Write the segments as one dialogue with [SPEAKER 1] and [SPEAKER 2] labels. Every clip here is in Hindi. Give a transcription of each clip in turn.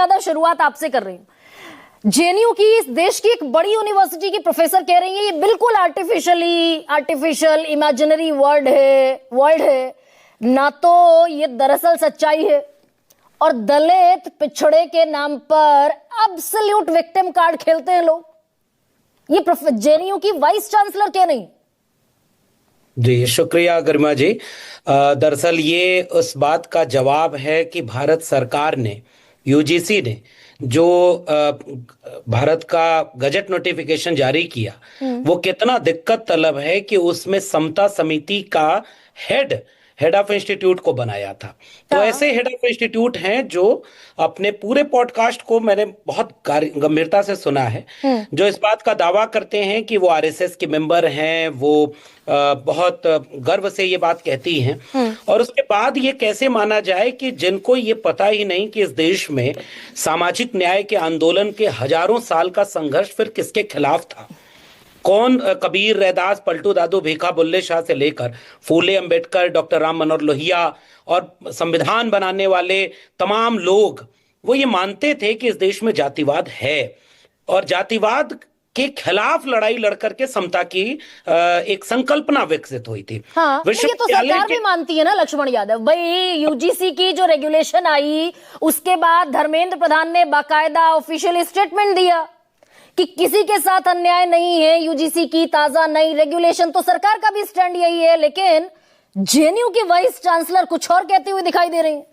[SPEAKER 1] यादव, शुरुआत आपसे कर रही हूं। जेएनयू की, इस देश की एक बड़ी यूनिवर्सिटी की प्रोफेसर कह रही है ये बिल्कुल आर्टिफिशियल इमेजिनरी वर्ड है ना, तो ये दरअसल सच्चाई है। और दलित पिछड़े के नाम पर एब्सोल्यूट विक्टिम कार्ड खेलते हैं लोग। ये जेएनयू की वाइस चांसलर कह रही।
[SPEAKER 2] जी शुक्रिया गरिमा जी। दरअसल ये उस बात का जवाब है कि भारत सरकार ने, यूजीसी ने जो भारत का गजट नोटिफिकेशन जारी किया वो कितना दिक्कत तलब है कि उसमें समता समिति का हेड ऑफ इंस्टीट्यूट को बनाया था। तो ऐसे हेड ऑफ इंस्टीट्यूट हैं जो अपने पूरे पॉडकास्ट को मैंने बहुत गंभीरता से सुना है, जो इस बात का दावा करते हैं कि वो आरएसएस के मेंबर हैं, वो बहुत गर्व से ये बात कहती हैं। और उसके बाद ये कैसे माना जाए कि जिनको ये पता ही नहीं कि इस देश में सामाजिक न्याय के आंदोलन के हजारों साल का संघर्ष फिर किसके खिलाफ था, कौन कबीर, रैदास, पलटू दादू, भीखा बुल्ले शाह से लेकर फूले अंबेडकर, डॉक्टर राम मनोहर लोहिया और संविधान बनाने वाले तमाम लोग, वो ये मानते थे कि इस देश में जातिवाद है और जातिवाद के खिलाफ लड़ाई लड़ करके समता की एक संकल्पना विकसित हुई थी।
[SPEAKER 1] हाँ, ये तो सरकार भी मानती है ना लक्ष्मण यादव भाई। यूजीसी की जो रेगुलेशन आई उसके बाद धर्मेंद्र प्रधान ने बाकायदा ऑफिशियल स्टेटमेंट दिया कि किसी के साथ अन्याय नहीं है। यूजीसी की ताजा नई रेगुलेशन, तो सरकार का भी स्टैंड यही है, लेकिन जेएनयू के वाइस चांसलर कुछ और कहते हुए दिखाई दे रहे हैं।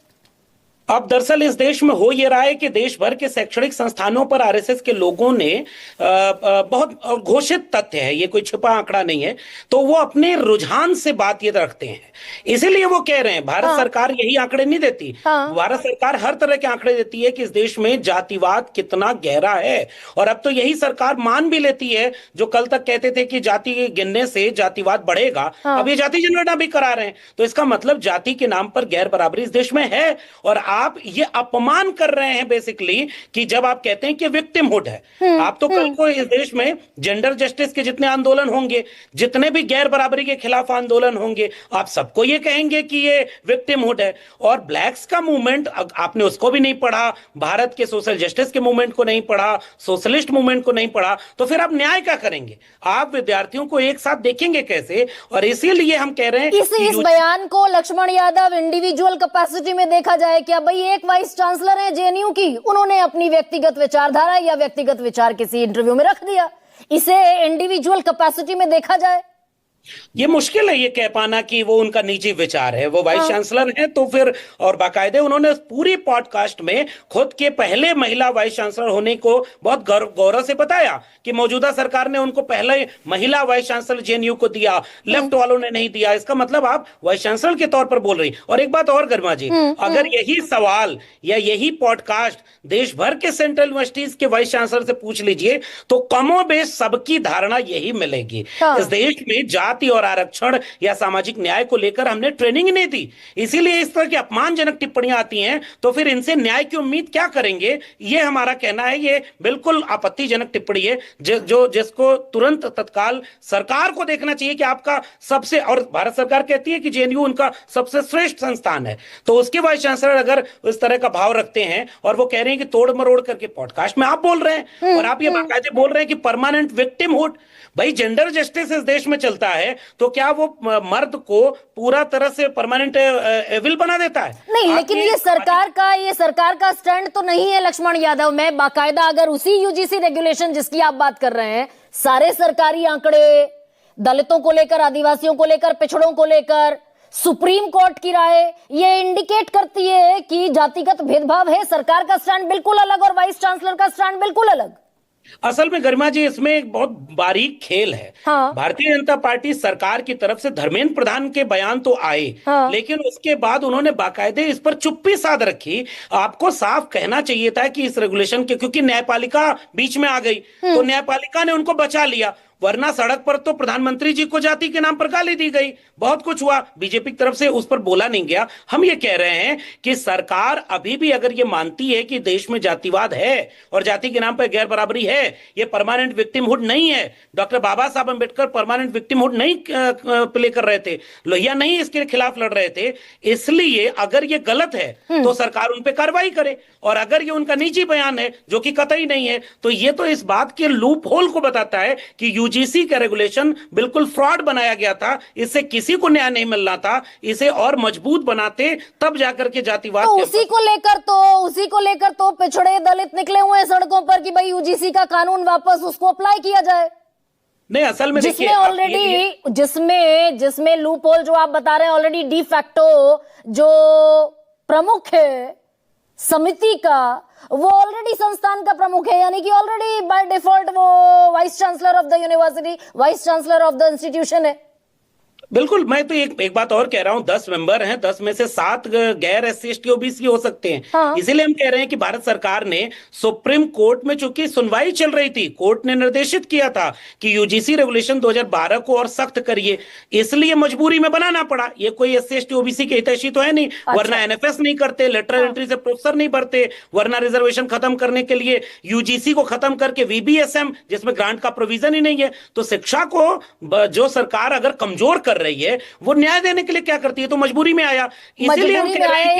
[SPEAKER 2] अब दरअसल इस देश में हो ये रहा है कि देश भर के शैक्षणिक संस्थानों पर आरएसएस के लोगों ने बहुत घोषित तथ्य है, ये कोई छिपा आंकड़ा नहीं है, तो वो अपने रुझान से बात ये रखते हैं, इसीलिए वो कह रहे हैं। भारत सरकार यही आंकड़े नहीं देती। भारत सरकार हर तरह के आंकड़े देती है कि इस देश में जातिवाद कितना गहरा है, और अब तो यही सरकार मान भी लेती है। जो कल तक कहते थे कि जाति गिनने से जातिवाद बढ़ेगा, अब ये जाति जनगणना भी करा रहे हैं। तो इसका मतलब जाति के नाम पर गैर बराबरी इस देश में है। और आप ये अपमान कर रहे हैं बेसिकली कि जब आप कहते हैं कि विक्टिमहुड है। आप तो कल को इस देश में जेंडर जस्टिस के जितने आंदोलन होंगे, जितने भी गैर बराबरी के खिलाफ आंदोलन होंगे, आप सबको ये कहेंगे कि ये विक्टिमहुड है। और ब्लैक्स का मूवमेंट, आपने उसको भी नहीं पढ़ा, भारत के सोशल जस्टिस के मूवमेंट को नहीं पढ़ा, सोशलिस्ट मूवमेंट को नहीं पढ़ा, तो फिर आप न्याय क्या करेंगे? आप विद्यार्थियों को एक साथ देखेंगे कैसे? और इसीलिए हम कह रहे हैं
[SPEAKER 1] इस बयान को लक्ष्मण यादव इंडिविजुअल कैपेसिटी में देखा जाए क्या? भाई एक वाइस चांसलर है जेएनयू की, उन्होंने अपनी व्यक्तिगत विचारधारा या व्यक्तिगत विचार किसी इंटरव्यू में रख दिया, इसे इंडिविजुअल कैपेसिटी में देखा जाए?
[SPEAKER 2] ये मुश्किल है ये कह पाना कि वो उनका निजी विचार है। वो वाइस चांसलर हैं तो फिर, और बाकायदे उन्होंने पूरी पॉडकास्ट में खुद के पहले महिला वाइस चांसलर होने को बहुत गौरव से बताया कि मौजूदा सरकार ने उनको पहले महिला वाइस चांसलर जेएनयू को दिया, लेफ्ट वालों ने नहीं दिया। इसका मतलब आप वाइस चांसलर के तौर पर बोल रही। और एक बात और गरिमा जी, अगर यही सवाल या यही पॉडकास्ट देश भर के सेंट्रल यूनिवर्सिटीज के वाइस चांसलर से पूछ लीजिए तो कमोबेश सबकी धारणा यही मिलेगी। इस देश में जाति और आरक्षण या सामाजिक न्याय को लेकर हमने ट्रेनिंग नहीं दी, इसीलिए इस तरह की अपमानजनक टिप्पणियां आती हैं। तो फिर इनसे न्याय की उम्मीद क्या करेंगे? ये हमारा कहना है। ये बिल्कुल आपत्तिजनक टिप्पणी है जिसको तुरंत तत्काल सरकार को देखना चाहिए कि आपका सबसे, और भारत सरकार कहती है कि जेएनयू उनका सबसे श्रेष्ठ संस्थान है, तो उसके वाइस चांसलर अगर इस तरह का भाव रखते हैं और वो कह रहे हैं कि तोड़ मरोड़ करके पॉडकास्ट में आप बोल रहे हैं और आप ये बाकायदे बोल रहे हैं कि परमानेंट विक्टिमहुड, भाई जेंडर जस्टिस इस देश में चलता है तो क्या वो मर्द को पूरा तरह से परमानेंट एविल बना देता है?
[SPEAKER 1] नहीं, लेकिन ये सरकार का स्टैंड तो नहीं है लक्ष्मण यादव। मैं बाकायदा अगर उसी यूजीसी रेगुलेशन जिसकी आप बात कर रहे हैं, सारे सरकारी आंकड़े दलितों को लेकर, आदिवासियों को लेकर, पिछड़ों को लेकर, सुप्रीम कोर्ट की राय ये इंडिकेट करती है कि जातिगत भेदभाव है। सरकार का स्टैंड बिल्कुल अलग और वाइस चांसलर का स्टैंड बिल्कुल अलग।
[SPEAKER 2] असल में गरिमा जी इसमें एक बहुत बारीक खेल है। भारतीय जनता पार्टी सरकार की तरफ से धर्मेंद्र प्रधान के बयान तो आए, लेकिन उसके बाद उन्होंने बाकायदे इस पर चुप्पी साध रखी। आपको साफ कहना चाहिए था कि इस रेगुलेशन के, क्योंकि न्यायपालिका बीच में आ गई तो न्यायपालिका ने उनको बचा लिया। वरना सड़क पर तो प्रधानमंत्री जी को जाति के नाम पर गाली दी गई, बहुत कुछ हुआ, बीजेपी की तरफ से उस पर बोला नहीं गया। हम ये कह रहे हैं कि सरकार अभी भी अगर ये मानती है कि देश में जातिवाद है और जाति के नाम पर गैर बराबरी है, ये परमानेंट विक्टिमहुड नहीं है। डॉक्टर बाबा साहब अंबेडकर परमानेंट विक्टिमहुड नहीं प्ले कर रहे थे, लोहिया नहीं इसके खिलाफ लड़ रहे थे। इसलिए अगर ये गलत है तो सरकार उन पे कार्रवाई करे, और अगर ये उनका निजी बयान है जो कि कतई नहीं है, तो ये तो इस बात के लूप होल को बताता है कि यूजीसी का रेगुलेशन बिल्कुल फ्रॉड बनाया गया था, इससे किसी को न्याय नहीं मिलना था, इसे और मजबूत बनाते तब जाकर के जातिवाद
[SPEAKER 1] तो उसी को लेकर तो पिछड़े दलित निकले हुए हैं सड़कों पर कि भाई यूजीसी का कानून वापस उसको अप्लाई किया जाए।
[SPEAKER 2] नहीं, असल में
[SPEAKER 1] जिसमें ऑलरेडी जिसमें लूप होल जो आप बता रहे हैं, ऑलरेडी डी फैक्टो जो प्रमुख है समिति का, वो ऑलरेडी संस्थान का प्रमुख है, यानी कि ऑलरेडी बाय डिफॉल्ट वो vice chancellor of the university, vice chancellor of the institution है।
[SPEAKER 2] बिल्कुल, मैं तो एक बात और कह रहा हूं, 10 मेंबर हैं, 10 में से 7 गैर SC ST OBC हो सकते हैं।
[SPEAKER 1] हाँ।
[SPEAKER 2] इसीलिए हम कह रहे हैं कि भारत सरकार ने सुप्रीम कोर्ट में चूंकि सुनवाई चल रही थी, कोर्ट ने निर्देशित किया था कि यूजीसी रेगुलेशन 2012 को और सख्त करिए, इसलिए मजबूरी में बनाना पड़ा। ये कोई SC ST OBC के हितैषी तो है नहीं, वरना NFS नहीं करते, लेटरल एंट्री से प्रोफेसर नहीं भरते, वरना रिजर्वेशन खत्म करने के लिए यूजीसी को खत्म करके VBSM जिसमें ग्रांट का प्रोविजन ही नहीं है। तो शिक्षा को जो सरकार अगर कमजोर कर रही है, वो न्याय देने के लिए क्या करती है, तो मजबूरी में आया। इसीलिए हम कह रहे हैं कि